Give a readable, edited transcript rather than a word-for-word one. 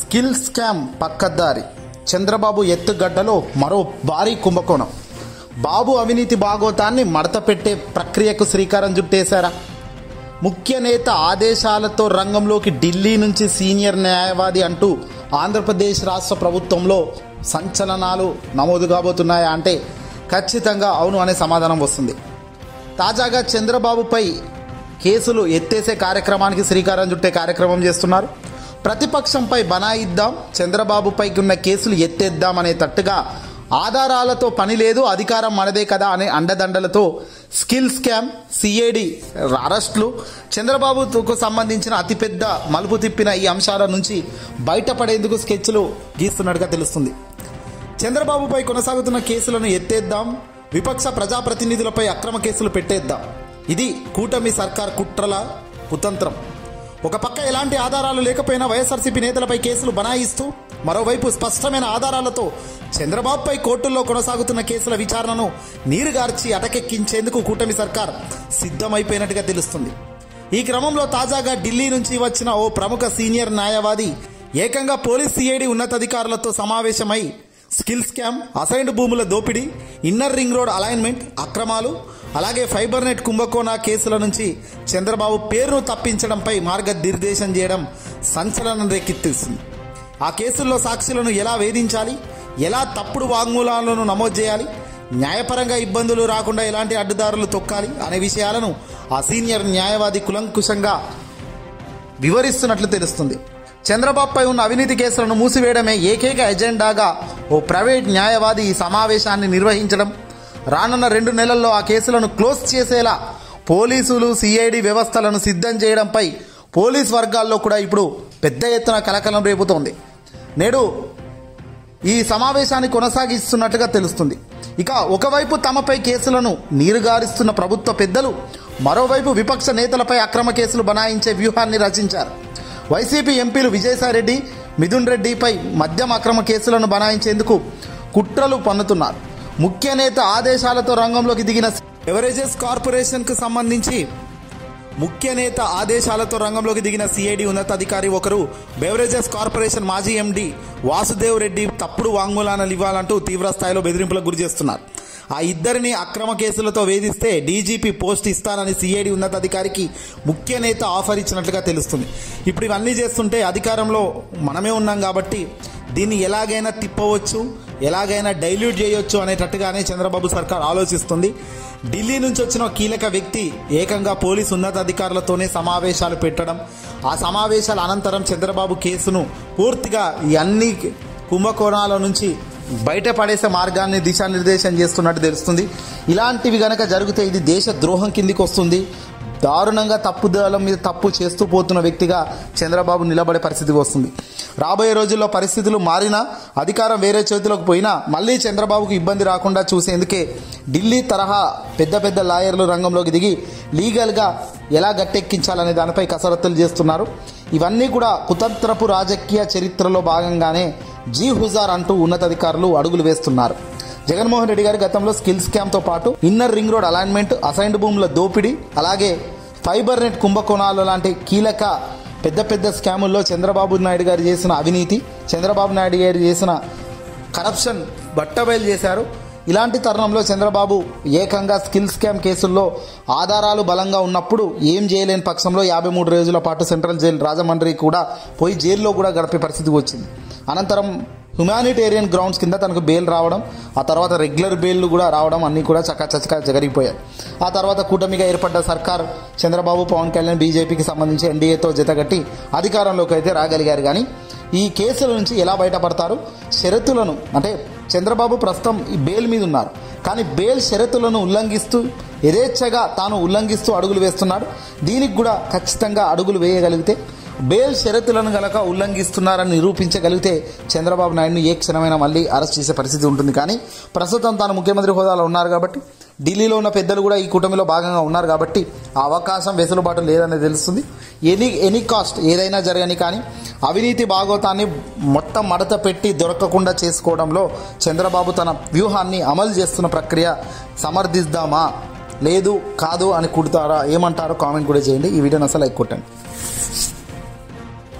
Skill scam పక్కదారి. చంద్రబాబు ఎత్తుగడ్డలో మరో భారీ కుంభకోణం. బాబు అవినీతి భాగోతాన్ని మడత పెట్టే ప్రక్రియకు శ్రీకారం చుట్టేశారా? ముఖ్య నేత ఆదేశాలతో రంగంలోకి ఢిల్లీ నుంచి సీనియర్ న్యాయవాది అంటూ ఆంధ్రప్రదేశ్ రాష్ట్ర ప్రభుత్వంలో సంచలనాలు నమోదు కాబోతున్నాయా అంటే ఖచ్చితంగా అవును అనే సమాధానం వస్తుంది. తాజాగా చంద్రబాబుపై కేసులు ఎత్తేసే కార్యక్రమానికి శ్రీకారం చుట్టే కార్యక్రమం చేస్తున్నారు. ప్రతిపక్షంపై బనాయిద్దాం, చంద్రబాబుపైకి ఉన్న కేసులు ఎత్తేద్దాం అనే తట్టుగా ఆధారాలతో పని లేదు, అధికారం మనదే కదా అనే అండదండలతో స్కిల్ స్కామ్, సిఐడి అరెస్టులు, చంద్రబాబుకు సంబంధించిన అతిపెద్ద మలుపు తిప్పిన ఈ అంశాల నుంచి బయటపడేందుకు స్కెచ్లు గీస్తున్నట్టుగా తెలుస్తుంది. చంద్రబాబుపై కొనసాగుతున్న కేసులను ఎత్తేద్దాం, విపక్ష ప్రజాప్రతినిధులపై అక్రమ కేసులు పెట్టేద్దాం. ఇది కూటమి సర్కార్ కుట్రల కుతంత్రం. ఒక పక్క ఎలాంటి ఆధారాలు లేకపోయినా వైఎస్ఆర్సీపీ నేతలపై కేసులు బనాయిస్తూ, మరోవైపు స్పష్టమైన ఆధారాలతో చంద్రబాబుపై కోర్టుల్లో కొనసాగుతున్న కేసుల విచారణను నీరుగార్చి అటకెక్కించేందుకు కూటమి సర్కార్ సిద్ధమైపోయినట్టుగా తెలుస్తుంది. ఈ క్రమంలో తాజాగా ఢిల్లీ నుంచి వచ్చిన ఓ ప్రముఖ సీనియర్ న్యాయవాది ఏకంగా పోలీస్ సిఐడి ఉన్నతాధికారులతో సమావేశమై స్కిల్ స్కామ్, అసైన్డ్ భూముల దోపిడీ, ఇన్నర్ రింగ్ రోడ్ అలైన్మెంట్ అక్రమాలు, అలాగే ఫైబర్ నెట్ కుంభకోణ కేసుల నుంచి చంద్రబాబు పేరును తప్పించడంపై మార్గనిర్దేశం చేయడం సంచలనం రేకెత్తిస్తుంది. ఆ కేసుల్లో సాక్షులను ఎలా వేధించాలి, ఎలా తప్పుడు వాంగ్మూలాలను నమోదు చేయాలి, న్యాయపరంగా ఇబ్బందులు రాకుండా ఎలాంటి అడ్డుదారులు తొక్కాలి అనే విషయాలను ఆ సీనియర్ న్యాయవాది కులంకుశంగా వివరిస్తున్నట్లు తెలుస్తుంది. చంద్రబాబుపై ఉన్న అవినీతి కేసులను మూసివేయడమే ఏకైక ఎజెండాగా ఓ ప్రైవేట్ న్యాయవాది ఈ సమావేశాన్ని నిర్వహించడం, రానున్న 2 నెలల్లో ఆ కేసులను క్లోజ్ చేసేలా పోలీసులు సిఐడి వ్యవస్థలను సిద్ధం చేయడంపై పోలీస్ వర్గాల్లో కూడా ఇప్పుడు పెద్ద ఎత్తున కలకలం రేపుతోంది. నేడు ఈ సమావేశాన్ని కొనసాగిస్తున్నట్టుగా తెలుస్తుంది. ఇక ఒకవైపు తమపై కేసులను నీరుగారుస్తున్న ప్రభుత్వ పెద్దలు, మరోవైపు విపక్ష నేతలపై అక్రమ కేసులు బనాయించే వ్యూహాన్ని రచించారు. వైసీపీ ఎంపీలు విజయసాయిరెడ్డి, మిథున్ రెడ్డిపై మద్యం అక్రమ కేసులను బనాయించేందుకు కుట్రలు పన్నుతున్నారు. ముఖ్య నేత ఆదేశాలతో రంగంలోకి దిగిన బెవరేజెస్ కార్పొరేషన్కు సంబంధించి సిఐడి ఉన్నతాధికారి ఒకరు బెవరేజెస్ కార్పొరేషన్ మాజీ ఎండి వాసుదేవ్ రెడ్డి తప్పుడు వాంగ్మూలాలు ఇవ్వాలంటూ తీవ్ర స్థాయిలో బెదిరింపులకు గురి చేస్తున్నారు. ఆ ఇద్దరిని అక్రమ కేసులతో వేధిస్తే డీజీపీ పోస్ట్ ఇస్తానని సిఐడి ఉన్నతాధికారికి ముఖ్య నేత ఆఫర్ ఇచ్చినట్లుగా తెలుస్తుంది. ఇప్పుడు ఇవన్నీ చేస్తుంటే అధికారంలో మనమే ఉన్నాం కాబట్టి దీన్ని ఎలాగైనా తిప్పవచ్చు, ఎలాగైనా డైల్యూట్ చేయొచ్చు అనేటట్టుగానే చంద్రబాబు సర్కార్ ఆలోచిస్తుంది. ఢిల్లీ నుంచి వచ్చిన కీలక వ్యక్తి ఏకంగా పోలీసు ఉన్నతాధికారులతోనే సమావేశాలు పెట్టడం, ఆ సమావేశాల అనంతరం చంద్రబాబు కేసును పూర్తిగా ఈ అన్ని కుంభకోణాల నుంచి బయటపడేసే మార్గాన్ని దిశానిర్దేశం చేస్తున్నట్టు తెలుస్తుంది. ఇలాంటివి గనక జరిగితే ఇది దేశ ద్రోహం కిందికి వస్తుంది. దారుణంగా తప్పుదల మీద తప్పు చేస్తూ పోతున్న వ్యక్తిగా చంద్రబాబు నిలబడే పరిస్థితి వస్తుంది. రాబోయే రోజుల్లో పరిస్థితులు మారినా, అధికారం వేరే చేతిలోకి పోయినా మళ్ళీ చంద్రబాబుకు ఇబ్బంది రాకుండా చూసేందుకే ఢిల్లీ తరహా పెద్ద పెద్ద లాయర్లు రంగంలోకి దిగి లీగల్గా ఎలా గట్టెక్కించాలనే దానిపై కసరత్తులు చేస్తున్నారు. ఇవన్నీ కూడా కుతంత్రపు రాజకీయ చరిత్రలో భాగంగానే జీ హుజార్ అంటూ ఉన్నతాధికారులు అడుగులు వేస్తున్నారు. జగన్మోహన్ రెడ్డి గారి గతంలో స్కిల్ స్కామ్తో పాటు inner ring road alignment, assigned భూముల దోపిడీ, అలాగే ఫైబర్ నెట్ కుంభకోణాలు లాంటి కీలక పెద్ద పెద్ద స్కాముల్లో చంద్రబాబు నాయుడు గారు చేసిన అవినీతి, చంద్రబాబు నాయుడు గారు చేసిన కరప్షన్ బట్టబయలు చేశారు. ఇలాంటి తరుణంలో చంద్రబాబు ఏకంగా స్కిల్ స్కామ్ కేసుల్లో ఆధారాలు బలంగా ఉన్నప్పుడు ఏం చేయలేని పక్షంలో 53 రోజుల పాటు సెంట్రల్ జైలు రాజమండ్రి కూడా పోయి జైల్లో కూడా గడిపే పరిస్థితి వచ్చింది. అనంతరం హ్యుమానిటేరియన్ గ్రౌండ్స్ కింద తనకు బెయిల్ రావడం, ఆ తర్వాత రెగ్యులర్ బెయిల్ కూడా రావడం అన్నీ కూడా చకచకా జరిగిపోయాయి. ఆ తర్వాత కూటమిగా ఏర్పడ్డ సర్కార్ చంద్రబాబు, పవన్ కళ్యాణ్, బీజేపీకి సంబంధించి ఎన్డీఏతో జతగట్టి అధికారంలోకి అయితే రాగలిగారు. కానీ ఈ కేసుల నుంచి ఎలా బయటపడతారు, షరతులను అంటే చంద్రబాబు ప్రస్తుతం ఈ బెయిల్ మీద ఉన్నారు, కానీ బెయిల్ షరతులను ఉల్లంఘిస్తూ యథేచ్ఛగా తాను ఉల్లంఘిస్తూ అడుగులు వేస్తున్నాడు. దీనికి కూడా ఖచ్చితంగా అడుగులు వేయగలిగితే, బెయిల్ షరతులను గనక ఉల్లంఘిస్తున్నారని నిరూపించగలిగితే చంద్రబాబు నాయుడుని ఏ క్షణమైనా మళ్ళీ అరెస్ట్ చేసే పరిస్థితి ఉంటుంది. కానీ ప్రస్తుతం తాను ముఖ్యమంత్రి హోదాలో ఉన్నారు కాబట్టి, ఢిల్లీలో ఉన్న పెద్దలు కూడా ఈ కూటమిలో భాగంగా ఉన్నారు కాబట్టి ఆ అవకాశం వెసులుబాటు లేదని తెలుస్తుంది. ఎనీ కాస్ట్ ఏదైనా జరగని కానీ అవినీతి భాగోతాన్ని మొత్తం మడత పెట్టి దొరకకుండా చేసుకోవడంలో చంద్రబాబు తన వ్యూహాన్ని అమలు చేస్తున్న ప్రక్రియ సమర్థిద్దామా, లేదు కాదు అని కుడతారా, ఏమంటారో కామెంట్ కూడా చేయండి. ఈ వీడియోని అసలు లైక్ కొట్టండి.